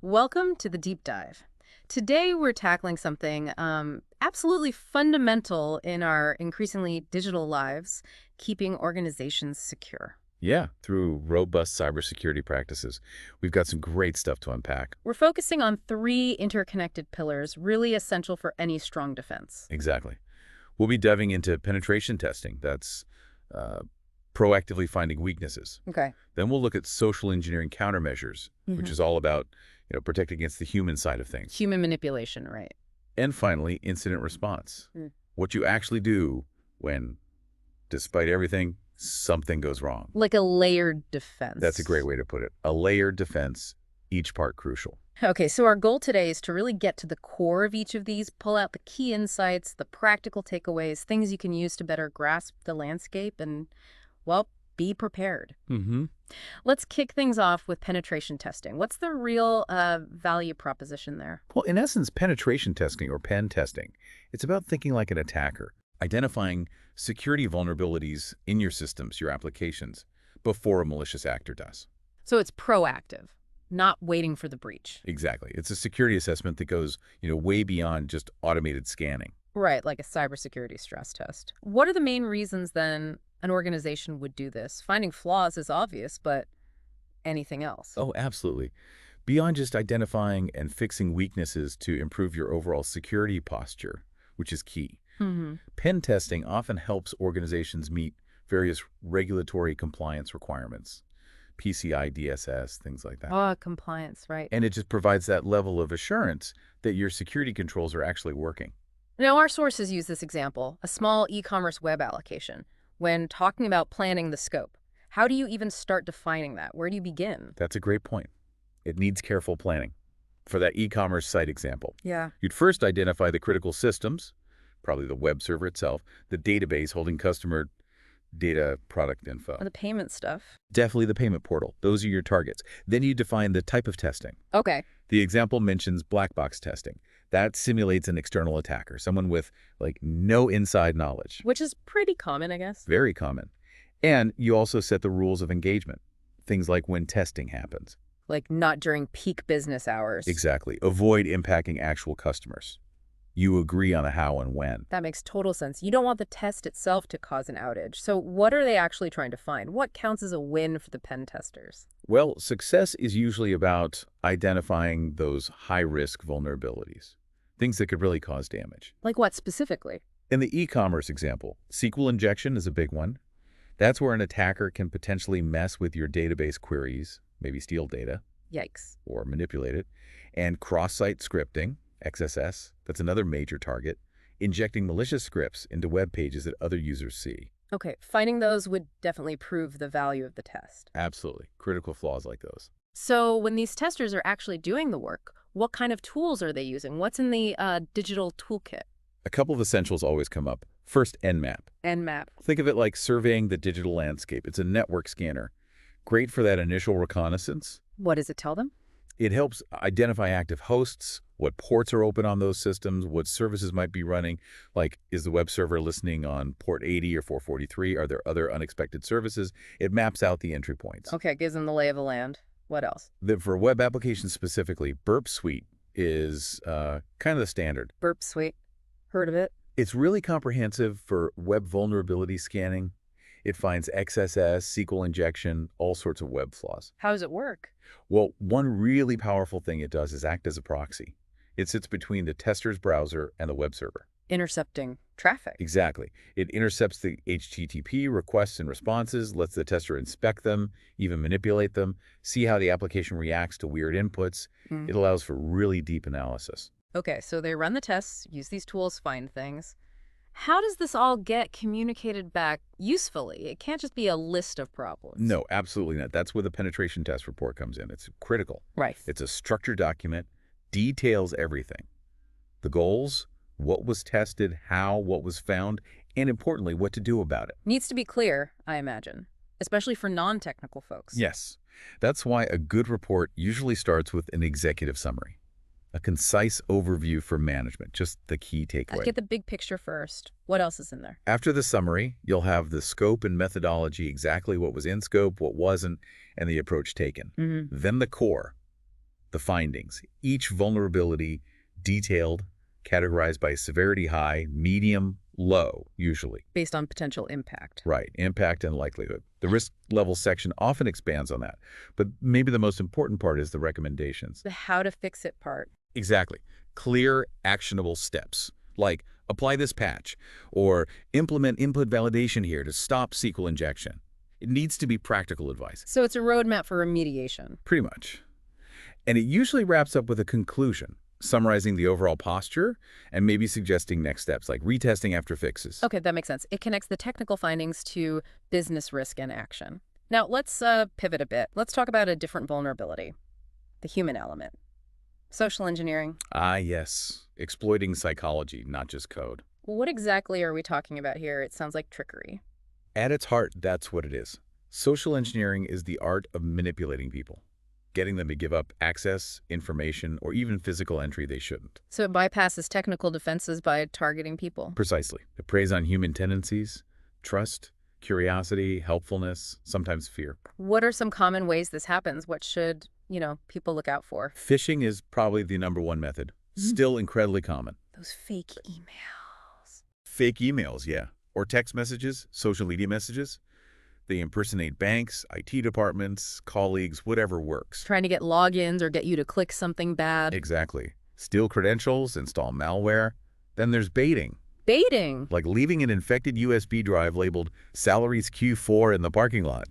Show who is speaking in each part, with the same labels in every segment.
Speaker 1: Welcome to the deep dive. Today we're tackling something absolutely fundamental in our increasingly digital lives, keeping organizations secure.
Speaker 2: Yeah, through robust cybersecurity practices. We've got some great stuff to unpack.
Speaker 1: We're focusing on three interconnected pillars, really essential for any strong defense.
Speaker 2: Exactly. We'll be diving into penetration testing. That's uh, proactively finding weaknesses.
Speaker 1: Okay.
Speaker 2: Then we'll look at social engineering countermeasures, which
Speaker 1: hmm
Speaker 2: is all about, protecting against the human side of things.
Speaker 1: Human manipulation, right?
Speaker 2: And finally, incident response.
Speaker 1: Mm.
Speaker 2: What you actually do when, despite everything, something goes wrong.
Speaker 1: Like a layered defense.
Speaker 2: That's a great way to put it. A layered defense, each part crucial.
Speaker 1: Okay, so our goal today is to really get to the core of each of these, pull out the key insights, the practical takeaways, things you can use to better grasp the landscape and, well, be prepared.
Speaker 2: Mm-hmm.
Speaker 1: Let's kick things off with penetration testing. What's the real value proposition there?
Speaker 2: Well, in essence, penetration testing or pen testing, it's about thinking like an attacker, identifying security vulnerabilities in your systems, your applications, before a malicious actor does.
Speaker 1: So it's proactive, not waiting for the breach.
Speaker 2: Exactly. It's a security assessment that goes, way beyond just automated scanning.
Speaker 1: Right, like a cybersecurity stress test. What are the main reasons, then, an organization would do this? Finding flaws is obvious, but anything else?
Speaker 2: Oh, absolutely. Beyond just identifying and fixing weaknesses to improve your overall security posture, which is key.
Speaker 1: Mm-hmm.
Speaker 2: Pen testing often helps organizations meet various regulatory compliance requirements, PCI DSS, things like that.
Speaker 1: Oh, compliance, right.
Speaker 2: And it just provides that level of assurance that your security controls are actually working.
Speaker 1: Now, our sources use this example, a small e-commerce web application. When talking about planning the scope, how do you even start defining that? Where do you begin?
Speaker 2: That's a great point. It needs careful planning. For that e-commerce site example,
Speaker 1: Yeah.
Speaker 2: you'd first identify the critical systems, probably the web server itself, the database holding customer data, product info.
Speaker 1: The payment stuff.
Speaker 2: Definitely the payment portal. Those are your targets. Then you define the type of testing.
Speaker 1: Okay.
Speaker 2: The example mentions black box testing. That simulates an external attacker, someone with no inside knowledge.
Speaker 1: Which is pretty common, I guess.
Speaker 2: Very common. And you also set the rules of engagement. Things like when testing happens.
Speaker 1: Like not during peak business hours.
Speaker 2: Exactly. Avoid impacting actual customers. You agree on a how and when.
Speaker 1: That makes total sense. You don't want the test itself to cause an outage. So what are they actually trying to find? What counts as a win for the pen testers?
Speaker 2: Well, success is usually about identifying those high-risk vulnerabilities, things that could really cause damage.
Speaker 1: Like what specifically?
Speaker 2: In the e-commerce example, SQL injection is a big one. That's where an attacker can potentially mess with your database queries, maybe steal data
Speaker 1: Yikes.
Speaker 2: or manipulate it. And cross-site scripting, XSS, that's another major target, injecting malicious scripts into web pages that other users see.
Speaker 1: Okay, finding those would definitely prove the value of the test.
Speaker 2: Absolutely. Critical flaws like those.
Speaker 1: So when these testers are actually doing the work, what kind of tools are they using? What's in the digital toolkit?
Speaker 2: A couple of essentials always come up. First, Nmap.
Speaker 1: Nmap.
Speaker 2: Think of it like surveying the digital landscape. It's a network scanner. Great for that initial reconnaissance.
Speaker 1: What does it tell them?
Speaker 2: It helps identify active hosts, what ports are open on those systems, what services might be running. Like, is the web server listening on port 80 or 443? Are there other unexpected services? It maps out the entry points.
Speaker 1: Okay, gives them the lay of the land. What else?
Speaker 2: For web applications specifically, Burp Suite is kind of the standard.
Speaker 1: Burp Suite. Heard of it?
Speaker 2: It's really comprehensive for web vulnerability scanning. It finds XSS, SQL injection, all sorts of web flaws.
Speaker 1: How does it work?
Speaker 2: Well, one really powerful thing it does is act as a proxy. It sits between the tester's browser and the web server.
Speaker 1: Intercepting traffic.
Speaker 2: Exactly. It intercepts the HTTP requests and responses, lets the tester inspect them, even manipulate them, see how the application reacts to weird inputs. It allows for really deep analysis.
Speaker 1: Okay, so they run the tests, use these tools, find things. How does this all get communicated back usefully? It can't just be a list of problems.
Speaker 2: No, absolutely not. That's where the penetration test report comes in. It's critical.
Speaker 1: Right.
Speaker 2: It's a structured document, details everything. The goals, what was tested, how, what was found, and importantly, what to do about it.
Speaker 1: Needs to be clear, I imagine, especially for non-technical folks.
Speaker 2: Yes. That's why a good report usually starts with an executive summary. A concise overview for management, just the key takeaway.
Speaker 1: Get the big picture first. What else is in there?
Speaker 2: After the summary, you'll have the scope and methodology, exactly what was in scope, what wasn't, and the approach taken. Then the core, the findings. Each vulnerability detailed, categorized by severity high, medium, low, usually.
Speaker 1: Based on potential impact.
Speaker 2: Right, impact and likelihood. The risk level section often expands on that, but maybe the most important part is the recommendations.
Speaker 1: The how to fix it part.
Speaker 2: Exactly. Clear, actionable steps, like apply this patch, or implement input validation here to stop SQL injection. It needs to be practical advice.
Speaker 1: So it's a roadmap for remediation.
Speaker 2: Pretty much. And it usually wraps up with a conclusion, summarizing the overall posture and maybe suggesting next steps, like retesting after fixes.
Speaker 1: Okay, that makes sense. It connects the technical findings to business risk and action. Now, let's pivot a bit. Let's talk about a different vulnerability, the human element. Social engineering.
Speaker 2: Ah, yes. Exploiting psychology, not just code.
Speaker 1: What exactly are we talking about here? It sounds like trickery.
Speaker 2: At its heart, that's what it is. Social engineering is the art of manipulating people, getting them to give up access, information, or even physical entry they shouldn't.
Speaker 1: So it bypasses technical defenses by targeting people.
Speaker 2: Precisely. It preys on human tendencies, trust, curiosity, helpfulness, sometimes fear.
Speaker 1: What are some common ways this happens? What should, people look out for?
Speaker 2: Phishing is probably the #1 method. Still incredibly common.
Speaker 1: Those fake emails.
Speaker 2: Fake emails, yeah. Or text messages, social media messages. They impersonate banks, IT departments, colleagues, whatever works.
Speaker 1: Trying to get logins or get you to click something bad.
Speaker 2: Exactly. Steal credentials, install malware. Then there's baiting.
Speaker 1: Baiting.
Speaker 2: Like leaving an infected USB drive labeled Salaries Q4 in the parking lot.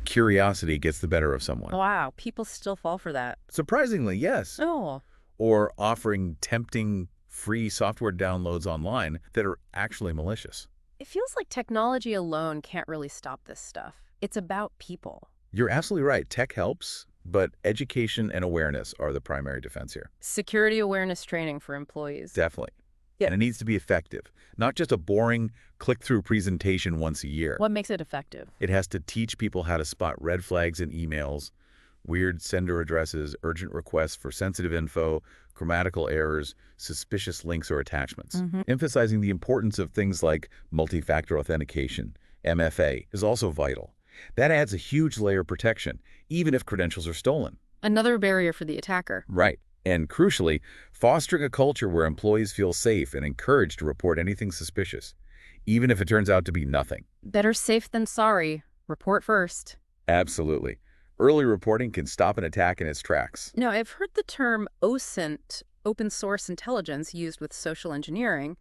Speaker 2: Curiosity gets the better of someone.
Speaker 1: Wow, people still fall for that.
Speaker 2: Surprisingly, yes.
Speaker 1: Oh.
Speaker 2: Or offering tempting free software downloads online that are actually malicious.
Speaker 1: It feels like technology alone can't really stop this stuff. It's about people.
Speaker 2: You're absolutely right. Tech helps, but education and awareness are the primary defense here.
Speaker 1: Security awareness training for employees.
Speaker 2: Definitely.
Speaker 1: Yeah.
Speaker 2: And it needs to be effective, not just a boring click-through presentation once a year.
Speaker 1: What makes it effective?
Speaker 2: It has to teach people how to spot red flags in emails, weird sender addresses, urgent requests for sensitive info, grammatical errors, suspicious links or attachments. Emphasizing the importance of things like multi-factor authentication, MFA, is also vital. That adds a huge layer of protection, even if credentials are stolen.
Speaker 1: Another barrier for the attacker.
Speaker 2: Right. And crucially, fostering a culture where employees feel safe and encouraged to report anything suspicious, even if it turns out to be nothing.
Speaker 1: Better safe than sorry. Report first.
Speaker 2: Absolutely. Early reporting can stop an attack in its tracks.
Speaker 1: Now, I've heard the term OSINT, open source intelligence, used with social engineering.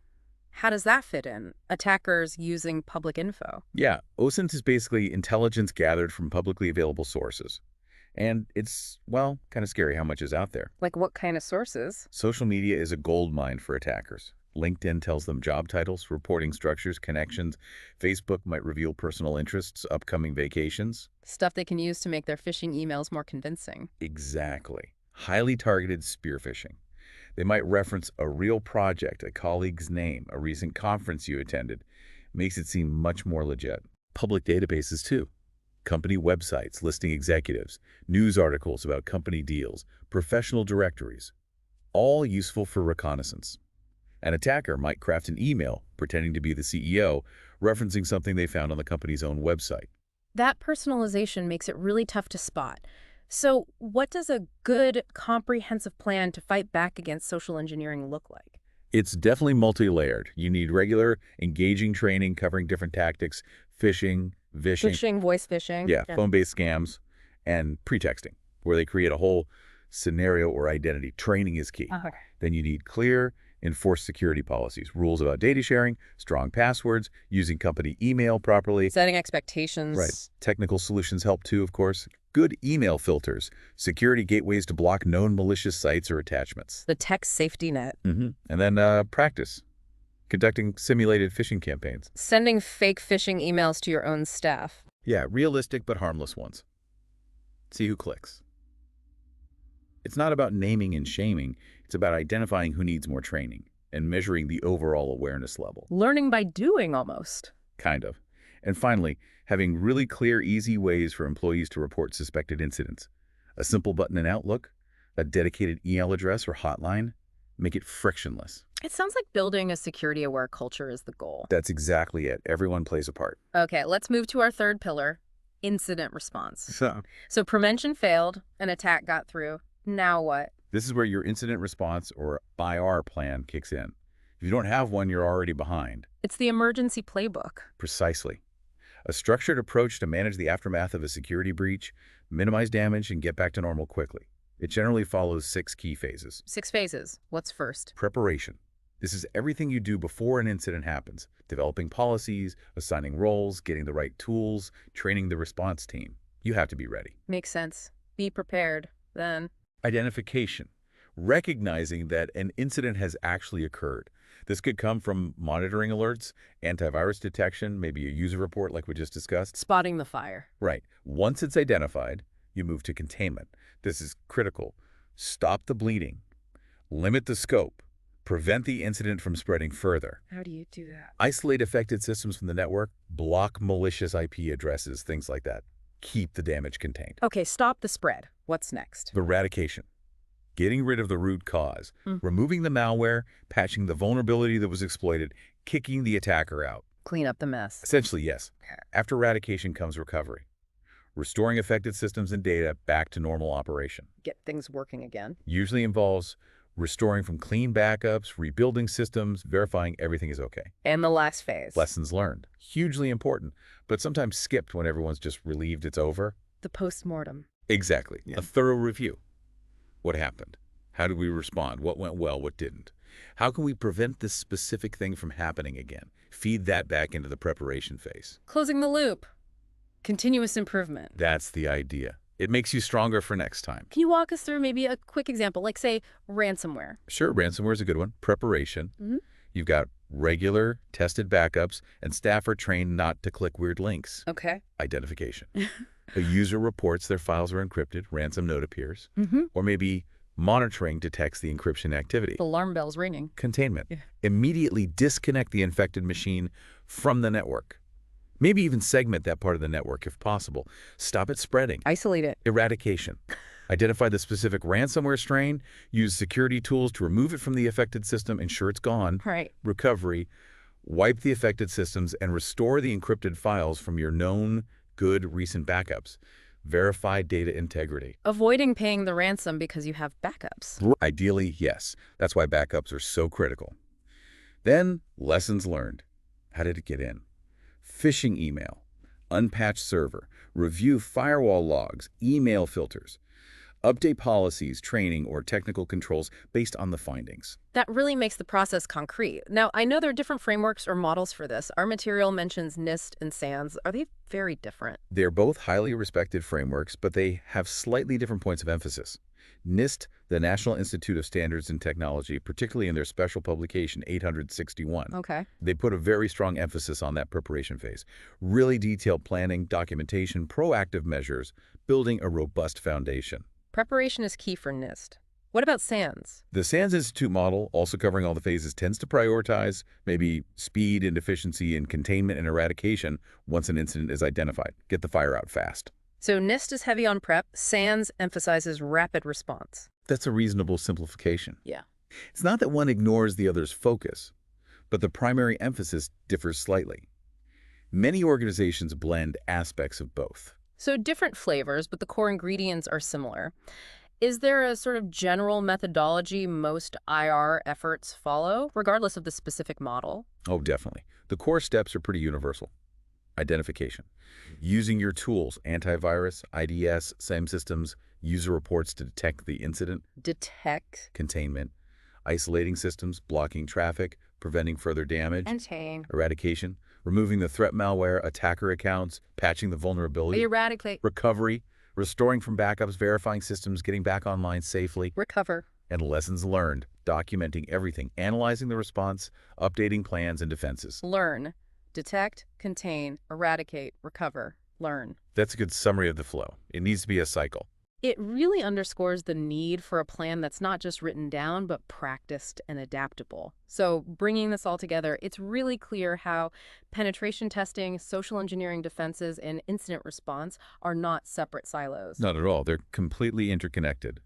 Speaker 1: How does that fit in? Attackers using public info.
Speaker 2: Yeah, OSINT is basically intelligence gathered from publicly available sources. And it's, well, kind of scary how much is out there.
Speaker 1: Like what kind of sources?
Speaker 2: Social media is a goldmine for attackers. LinkedIn tells them job titles, reporting structures, connections. Facebook might reveal personal interests, upcoming vacations.
Speaker 1: Stuff they can use to make their phishing emails more convincing.
Speaker 2: Exactly. Highly targeted spear phishing. They might reference a real project, a colleague's name, a recent conference you attended. Makes it seem much more legit. Public databases, too. Company websites listing executives, news articles about company deals, professional directories. All useful for reconnaissance. An attacker might craft an email pretending to be the CEO, referencing something they found on the company's own website.
Speaker 1: That personalization makes it really tough to spot. So what does a good, comprehensive plan to fight back against social engineering look like?
Speaker 2: It's definitely multi-layered. You need regular, engaging training covering different tactics, phishing, vishing.
Speaker 1: Phishing, voice phishing.
Speaker 2: Yeah, phone-based scams, and pretexting, where they create a whole scenario or identity. Training is key.
Speaker 1: Okay.
Speaker 2: Then you need clear, enforced security policies, rules about data sharing, strong passwords, using company email properly.
Speaker 1: Setting expectations.
Speaker 2: Right. Technical solutions help too, of course. Good email filters, security gateways to block known malicious sites or attachments.
Speaker 1: The tech safety net.
Speaker 2: And then practice. Conducting simulated phishing campaigns.
Speaker 1: Sending fake phishing emails to your own staff.
Speaker 2: Yeah, realistic but harmless ones. See who clicks. It's not about naming and shaming. It's about identifying who needs more training and measuring the overall awareness level.
Speaker 1: Learning by doing, almost.
Speaker 2: Kind of. And finally, having really clear, easy ways for employees to report suspected incidents. A simple button in Outlook, a dedicated email address or hotline. Make it frictionless.
Speaker 1: It sounds like building a security-aware culture is the goal.
Speaker 2: That's exactly it. Everyone plays a part.
Speaker 1: Okay, let's move to our third pillar, incident response. So prevention failed, an attack got through. Now what?
Speaker 2: This is where your incident response or IR plan kicks in. If you don't have one, you're already behind.
Speaker 1: It's the emergency playbook.
Speaker 2: Precisely. A structured approach to manage the aftermath of a security breach, minimize damage, and get back to normal quickly. It generally follows 6 key phases.
Speaker 1: 6 phases. What's first?
Speaker 2: Preparation. This is everything you do before an incident happens. Developing policies, assigning roles, getting the right tools, training the response team. You have to be ready.
Speaker 1: Makes sense. Be prepared. Then,
Speaker 2: Identification. Recognizing that an incident has actually occurred. This could come from monitoring alerts, antivirus detection, maybe a user report like we just discussed.
Speaker 1: spotting the fire.
Speaker 2: Right. Once it's identified, you move to containment. This is critical. Stop the bleeding. Limit the scope. Prevent the incident from spreading further.
Speaker 1: How do you do that?
Speaker 2: Isolate affected systems from the network. Block malicious IP addresses, things like that. Keep the damage contained.
Speaker 1: Okay, stop the spread. What's next?
Speaker 2: Eradication. Getting rid of the root cause. Removing the malware, patching the vulnerability that was exploited, kicking the attacker out.
Speaker 1: Clean up the mess.
Speaker 2: Essentially, yes. After eradication comes recovery. Restoring affected systems and data back to normal operation.
Speaker 1: Get things working again.
Speaker 2: Usually involves restoring from clean backups, rebuilding systems, verifying everything is okay.
Speaker 1: And the last phase.
Speaker 2: Lessons learned. Hugely important, but sometimes skipped when everyone's just relieved it's over.
Speaker 1: The post-mortem.
Speaker 2: Exactly. A thorough review. What happened? How did we respond? What went well? What didn't? How can we prevent this specific thing from happening again? Feed that back into the preparation phase.
Speaker 1: Closing the loop. Continuous improvement.
Speaker 2: That's the idea. It makes you stronger for next time.
Speaker 1: Can you walk us through maybe a quick example, like, say, ransomware?
Speaker 2: Sure, ransomware is a good one. Preparation. You've got regular tested backups, and staff are trained not to click weird links.
Speaker 1: Okay.
Speaker 2: Identification. A user reports their files are encrypted, ransom note appears, or maybe monitoring detects the encryption activity.
Speaker 1: The alarm bell's ringing.
Speaker 2: Containment. Immediately disconnect the infected machine from the network. Maybe even segment that part of the network if possible. Stop it spreading.
Speaker 1: Isolate it.
Speaker 2: Eradication. Identify the specific ransomware strain, use security tools to remove it from the affected system, ensure it's gone.
Speaker 1: Right.
Speaker 2: Recovery. Wipe the affected systems and restore the encrypted files from your known good recent backups. Verify data integrity.
Speaker 1: Avoiding paying the ransom because you have backups.
Speaker 2: Ideally, yes. That's why backups are so critical. Then, lessons learned. How did it get in? Phishing email, unpatched server, review firewall logs, email filters, update policies, training, or technical controls based on the findings.
Speaker 1: That really makes the process concrete. Now, I know there are different frameworks or models for this. Our material mentions NIST and SANS. Are they very different?
Speaker 2: They're both highly respected frameworks, but they have slightly different points of emphasis. NIST, the National Institute of Standards and Technology, particularly in their special publication 861,
Speaker 1: Okay.
Speaker 2: they put a very strong emphasis on that preparation phase. Really detailed planning, documentation, proactive measures, building a robust foundation.
Speaker 1: Preparation is key for NIST. What about SANS?
Speaker 2: The SANS Institute model, also covering all the phases, tends to prioritize maybe speed and efficiency and containment and eradication once an incident is identified. Get the fire out fast.
Speaker 1: So NIST is heavy on prep. SANS emphasizes rapid response.
Speaker 2: That's a reasonable simplification.
Speaker 1: Yeah.
Speaker 2: It's not that one ignores the other's focus, but the primary emphasis differs slightly. Many organizations blend aspects of both.
Speaker 1: So different flavors, but the core ingredients are similar. Is there a sort of general methodology most IR efforts follow, regardless of the specific model?
Speaker 2: Oh, definitely. The core steps are pretty universal. Identification. Using your tools, antivirus, IDS, SAM systems, user reports to detect the incident.
Speaker 1: Detect.
Speaker 2: Containment. Isolating systems, blocking traffic, preventing further damage.
Speaker 1: Contain.
Speaker 2: Eradication. Removing the threat malware, attacker accounts, patching the vulnerability.
Speaker 1: Eradicate.
Speaker 2: Recovery. Restoring from backups, verifying systems, getting back online safely.
Speaker 1: Recover.
Speaker 2: And lessons learned. Documenting everything, analyzing the response, updating plans and defenses.
Speaker 1: Learn. Detect, contain, eradicate, recover, learn.
Speaker 2: That's a good summary of the flow. It needs to be a cycle.
Speaker 1: It really underscores the need for a plan that's not just written down, but practiced and adaptable. So bringing this all together, it's really clear how penetration testing, social engineering defenses, and incident response are not separate silos.
Speaker 2: Not at all. They're completely interconnected.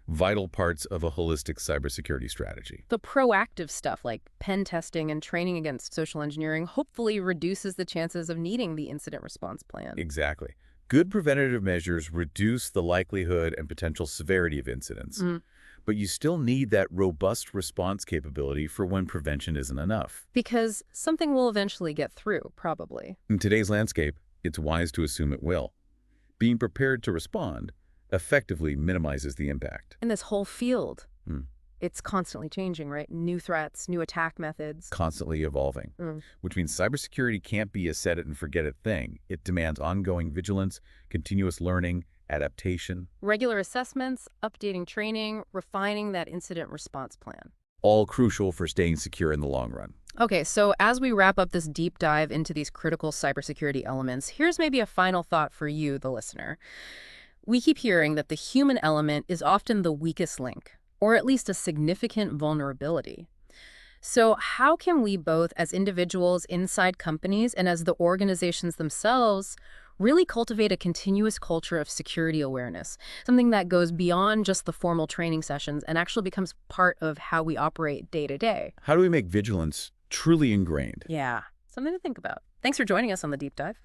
Speaker 2: Vital parts of a holistic cybersecurity strategy.
Speaker 1: The proactive stuff like pen testing and training against social engineering hopefully reduces the chances of needing the incident response plan.
Speaker 2: Exactly. Good preventative measures reduce the likelihood and potential severity of incidents,
Speaker 1: Mm.
Speaker 2: but you still need that robust response capability for when prevention isn't enough.
Speaker 1: Because something will eventually get through, probably.
Speaker 2: In today's landscape, it's wise to assume it will. Being prepared to respond effectively minimizes the impact.
Speaker 1: In this whole field,
Speaker 2: Hmm.
Speaker 1: it's constantly changing, right? New threats, new attack methods.
Speaker 2: Constantly evolving,
Speaker 1: Mm.
Speaker 2: which means cybersecurity can't be a set-it-and-forget-it thing. It demands ongoing vigilance, continuous learning, adaptation,
Speaker 1: Regular assessments, updating training, refining that incident response plan.
Speaker 2: all crucial for staying secure in the long run.
Speaker 1: Okay, so as we wrap up this deep dive into these critical cybersecurity elements, here's maybe a final thought for you, the listener. We keep hearing that the human element is often the weakest link, or at least a significant vulnerability. So how can we both, as individuals inside companies and as the organizations themselves, really cultivate a continuous culture of security awareness, something that goes beyond just the formal training sessions and actually becomes part of how we operate day to day?
Speaker 2: How do we make vigilance truly ingrained?
Speaker 1: Yeah, something to think about. Thanks for joining us on the deep dive.